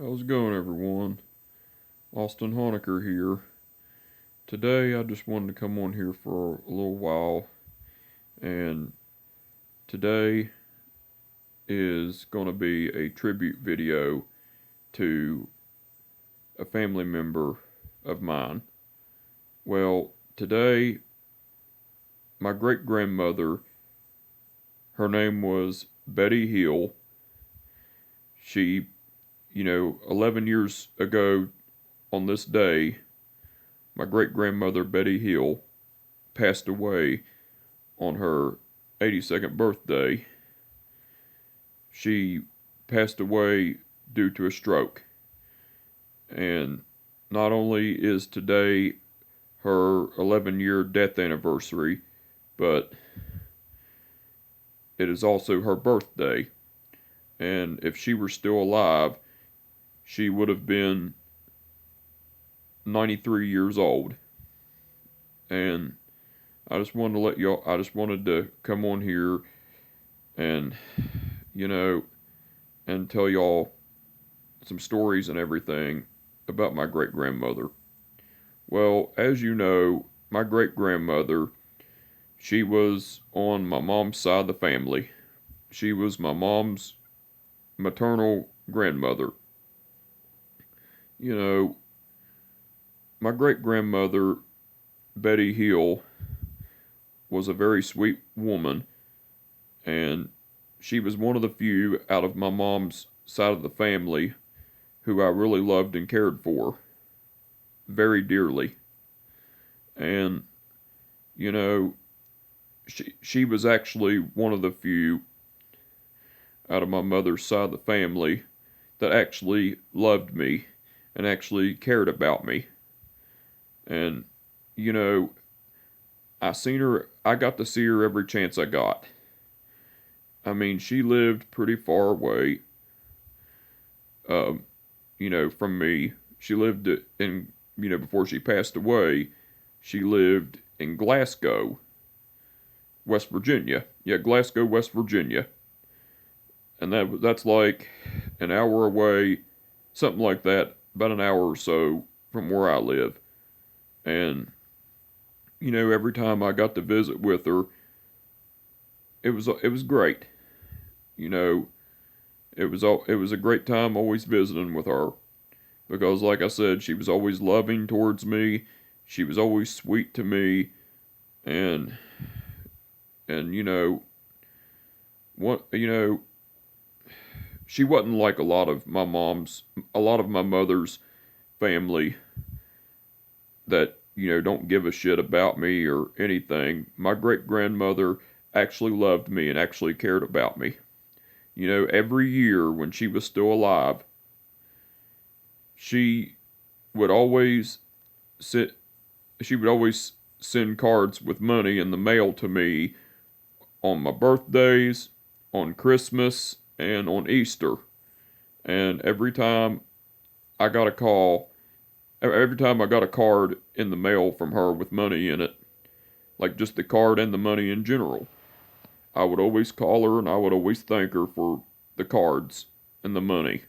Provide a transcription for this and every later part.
How's it going, everyone? Austin Honecker here. Today, I just wanted to come on here for a little while, and today is going to be a tribute video to a family member of mine. Well, today, my great grandmother, her name was Betty Hill. She, 11 years ago on this day, my great grandmother Betty Hill passed away on her 82nd birthday. She passed away due to a stroke. And not only is today her 11-year death anniversary, but it is also her birthday. And if she were still alive, she would have been 93 years old. And I just wanted to come on here and, and tell y'all some stories and everything about my great grandmother. Well, as you know, my great grandmother, she was on my mom's side of the family. She was my mom's maternal grandmother. You know, my great grandmother, Betty Hill, was a very sweet woman, and she was one of the few out of my mom's side of the family who I really loved and cared for very dearly. And, you know, she was actually one of the few out of my mother's side of the family that actually loved me and actually cared about me. And, you know, I got to see her every chance I got. I mean, she lived pretty far away, um, from me. She lived in, before she passed away, she lived in Glasgow, West Virginia. Yeah, Glasgow, West Virginia. And that's like an hour away, something like that, about an hour or so from where I live. And every time I got to visit with her, it was great. You know, it was a great time always visiting with her because, like I said, she was always loving towards me. She was always sweet to me, and and what she wasn't like a lot of my mother's family that don't give a shit about me or anything. My great grandmother actually loved me and actually cared about me. Every year when she was still alive, she would always sit she would always send cards with money in the mail to me on my birthdays, on Christmas, and on Easter. And every time I got a card in the mail from her with money in it, like just the card and the money in general, I would always call her and I would always thank her for the cards and the money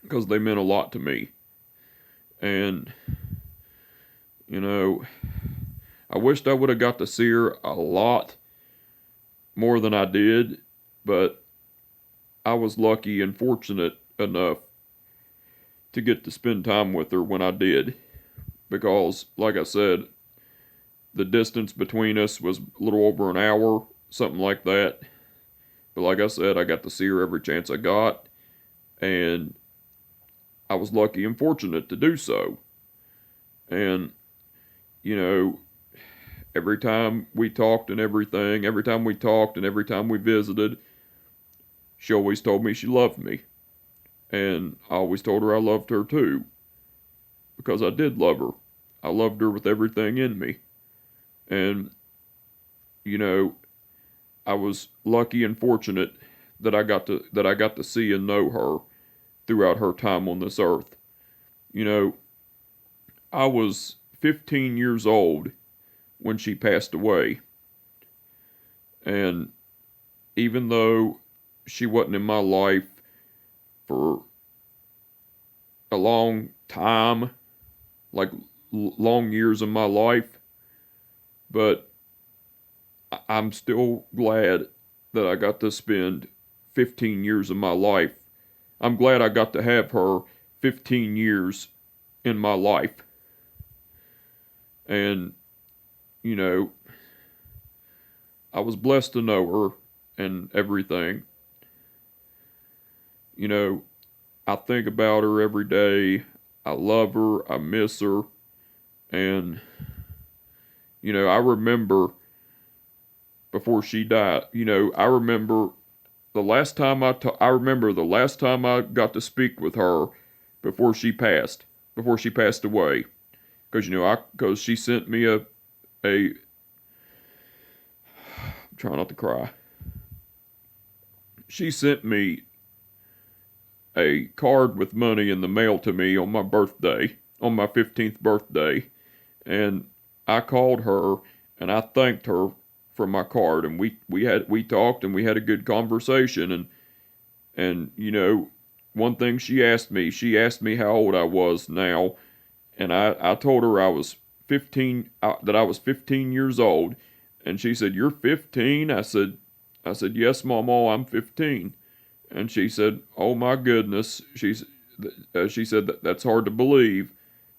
because they meant a lot to me. And, you know, I wished I would have got to see her a lot more than I did, but I was lucky and fortunate enough to get to spend time with her when I did. Because, like I said, the distance between us was a little over an hour, something like that. But like I said, I got to see her every chance I got, and I was lucky and fortunate to do so. And, you know, every time we talked and everything, every time we talked and every time we visited, she always told me she loved me. And I always told her I loved her too, because I did love her. I loved her with everything in me. And, you know, I was lucky and fortunate that I got to see and know her throughout her time on this earth. You know, I was 15 years old when she passed away. And even though she wasn't in my life for a long time, like long years of my life, but I'm still glad that I got to spend 15 years of my life. I'm glad I got to have her 15 years in my life. And, you know, I was blessed to know her and everything. You know, I think about her every day. I love her. I miss her. And, I remember before she died, I remember I remember the last time I got to speak with her before she passed away. Because, because she sent me I'm trying not to cry. She sent me a card with money in the mail to me on my birthday, on my 15th birthday. And I called her and I thanked her for my card. And we talked and we had a good conversation. And one thing she asked me how old I was now. And I told her I was 15, that I was 15 years old. And she said, "You're 15?" I said, "Yes, Mama, I'm 15. And she said, "Oh my goodness." She said that's hard to believe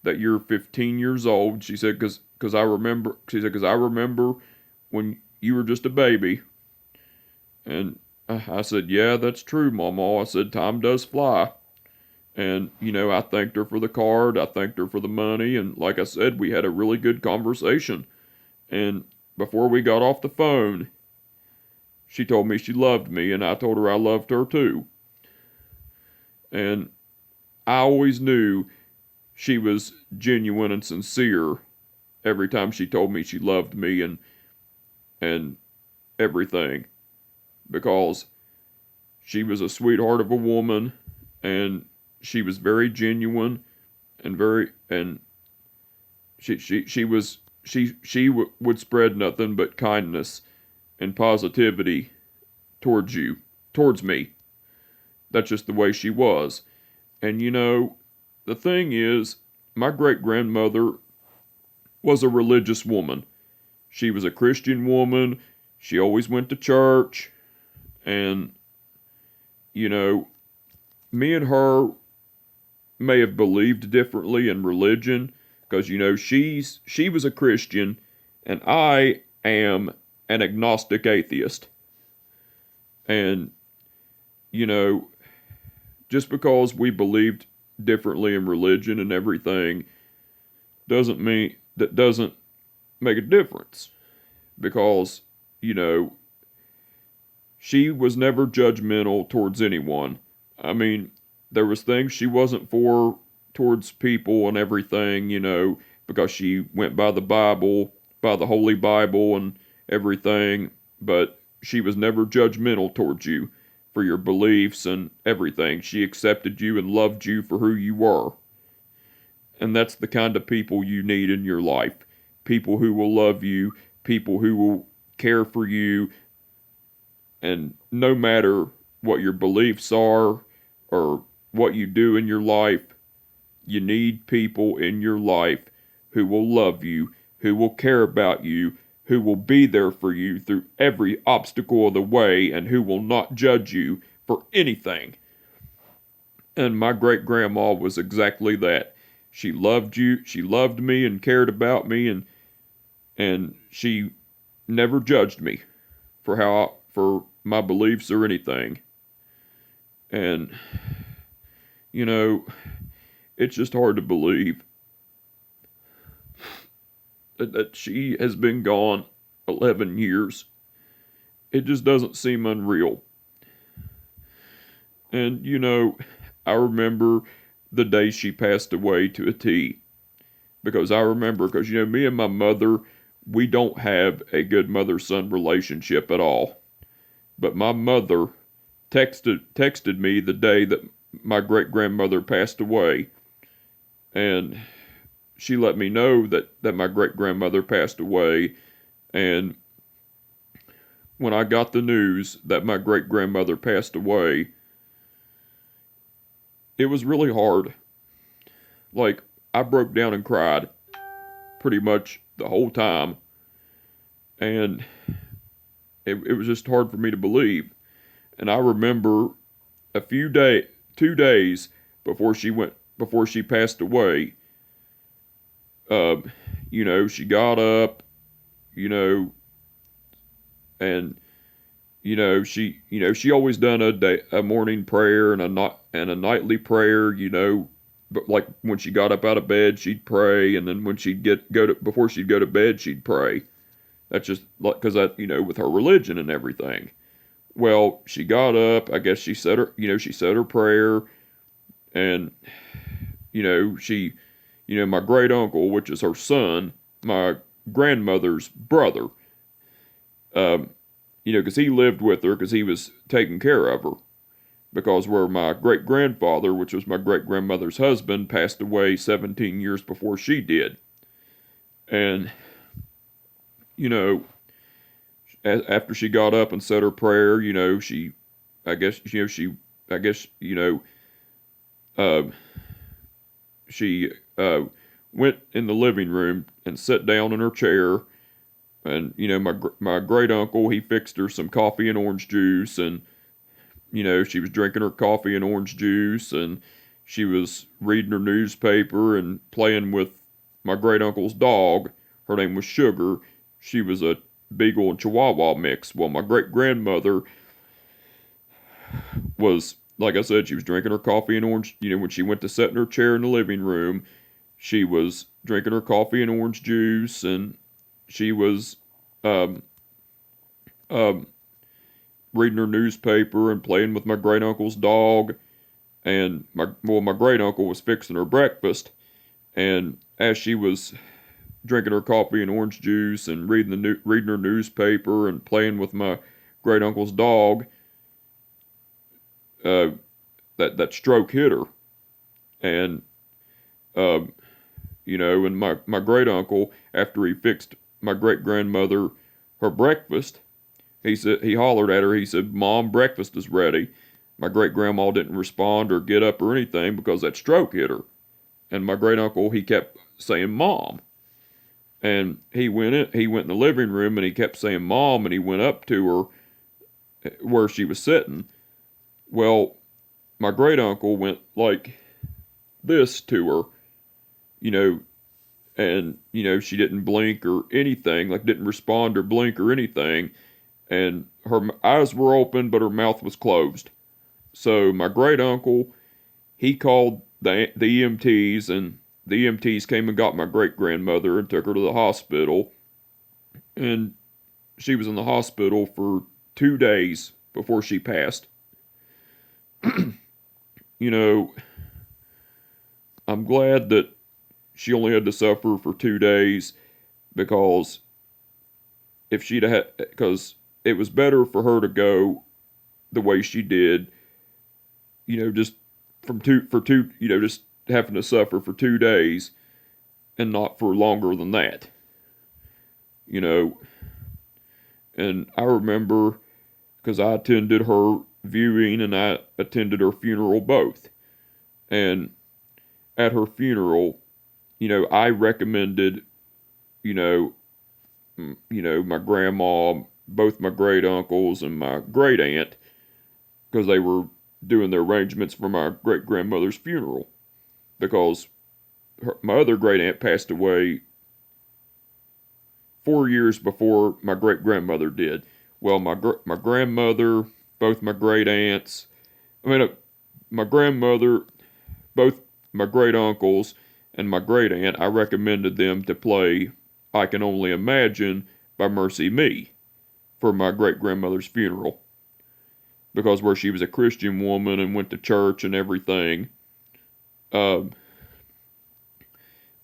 that you're 15 years old. She said, because I remember when you were just a baby. And I said, "Yeah, that's true, Mama." I said, "Time does fly." And, I thanked her for the card. I thanked her for the money. And like I said, we had a really good conversation. And before we got off the phone, she told me she loved me, and I told her I loved her too. And I always knew she was genuine and sincere every time she told me she loved me and everything, because she was a sweetheart of a woman, and she was very genuine and she would spread nothing but kindness and positivity towards me. That's just the way she was. And the thing is, my great grandmother was a religious woman. She was a Christian woman. She always went to church. And, me and her may have believed differently in religion, because, she was a Christian and I am an agnostic atheist. And, you know, just because we believed differently in religion and everything doesn't make a difference, because she was never judgmental towards anyone. I mean, there was things she wasn't for towards people and everything, because she went by the Bible, by the Holy Bible and everything, but she was never judgmental towards you for your beliefs and everything. She accepted you and loved you for who you were. And that's the kind of people you need in your life. People who will love you, people who will care for you, and no matter what your beliefs are or what you do in your life, you need people in your life who will love you, who will care about you, who will be there for you through every obstacle of the way, and who will not judge you for anything. And my great grandma was exactly that. She loved you, she loved me and cared about me, and she never judged me for my beliefs or anything. And it's just hard to believe that she has been gone 11 years. It just doesn't seem unreal. And I remember the day she passed away to a T, because me and my mother, we don't have a good mother-son relationship at all. But my mother texted me the day that my great grandmother passed away, and she let me know that my great grandmother passed away. And when I got the news that my great grandmother passed away, it was really hard. Like, I broke down and cried pretty much the whole time, and it was just hard for me to believe. And I remember a 2 days before she passed away. Um, she got up, you know, and she always done a morning prayer and a nightly prayer. But like when she got up out of bed, she'd pray, and then when she'd go to before she'd go to bed, she'd pray. That's just like because that with her religion and everything. Well, she got up. I guess she said her prayer, and she, my great uncle, which is her son, my grandmother's brother, um, because he lived with her because he was taking care of her. Because where my great grandfather, which was my great grandmother's husband, passed away 17 years before she did. And, you know, after she got up and said her prayer, I guess, I guess, uh, she went in the living room and sat down in her chair. And my great uncle, he fixed her some coffee and orange juice, and she was drinking her coffee and orange juice, and she was reading her newspaper and playing with my great uncle's dog. Her name was Sugar. She was a Beagle and Chihuahua mix. Well, my great grandmother was, like I said, she was drinking her coffee and orange. When she went to sit in her chair in the living room, she was drinking her coffee and orange juice, and she was um, um, reading her newspaper and playing with my great uncle's dog. And my great uncle was fixing her breakfast, and as she was drinking her coffee and orange juice and reading her newspaper and playing with my great uncle's dog, uh, that stroke hit her. And um, and my great uncle, after he fixed my great grandmother her breakfast, he hollered at her. He said, "Mom, breakfast is ready." My great grandma didn't respond or get up or anything because that stroke hit her. And my great uncle, he kept saying, "Mom." And he went in the living room and he kept saying, "Mom," and he went up to her where she was sitting. Well, my great uncle went like this to her, you know, and she didn't blink or anything, like didn't respond or blink or anything, and her eyes were open but her mouth was closed. So my great uncle, he called the EMTs, and the EMTs came and got my great grandmother and took her to the hospital, and she was in the hospital for 2 days before she passed. you know I'm glad that she only had to suffer for 2 days, because if she'd had, because it was better for her to go the way she did, just just having to suffer for 2 days and not for longer than that, you know. And I remember, because I attended her viewing and I attended her funeral both. And at her funeral, I recommended, you know, my grandma, both my great uncles and my great aunt, because they were doing the arrangements for my great grandmother's funeral. Because my other great aunt passed away 4 years before my great grandmother did. Well, my grandmother, both my great aunts, my grandmother, both my great uncles, and my great aunt, I recommended them to play "I Can Only Imagine" by Mercy Me for my great grandmother's funeral. Because where she was a Christian woman and went to church and everything, uh,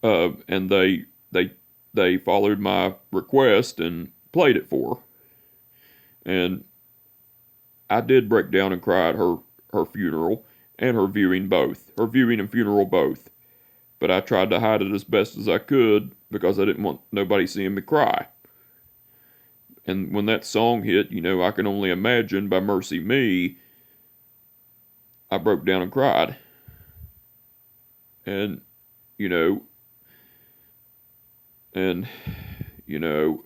and they followed my request and played it for her. And I did break down and cry at her funeral and her viewing both. Her viewing and funeral both. But I tried to hide it as best as I could because I didn't want nobody seeing me cry. And when that song hit, "I Can Only Imagine" by Mercy Me, I broke down and cried. And you know, and, you know,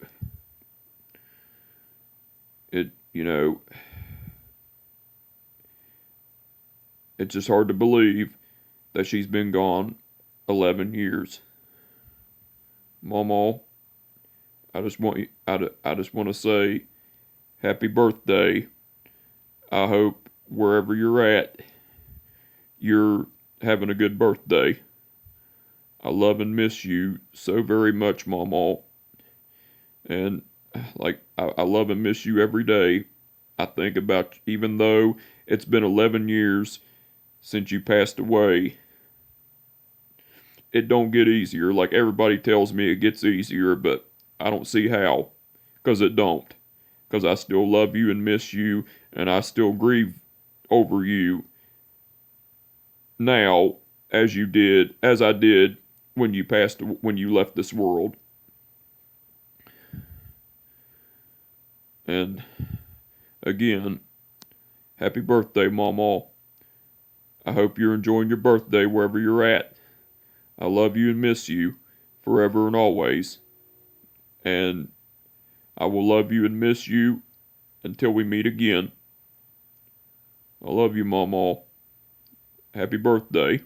it, you know, it's just hard to believe that she's been gone 11 years. Mamaw, I just want to say happy birthday. I hope wherever you're at, you're having a good birthday. I love and miss you so very much, Mamaw. And like, I love and miss you every day. I think about, even though it's been 11 years since you passed away, it don't get easier. Like everybody tells me it gets easier, but I don't see how. Because it don't. Because I still love you and miss you, and I still grieve over you now as I did when you left this world. And again, happy birthday, Mamaw. I hope you're enjoying your birthday wherever you're at. I love you and miss you forever and always. And I will love you and miss you until we meet again. I love you, Mamaw. Happy birthday.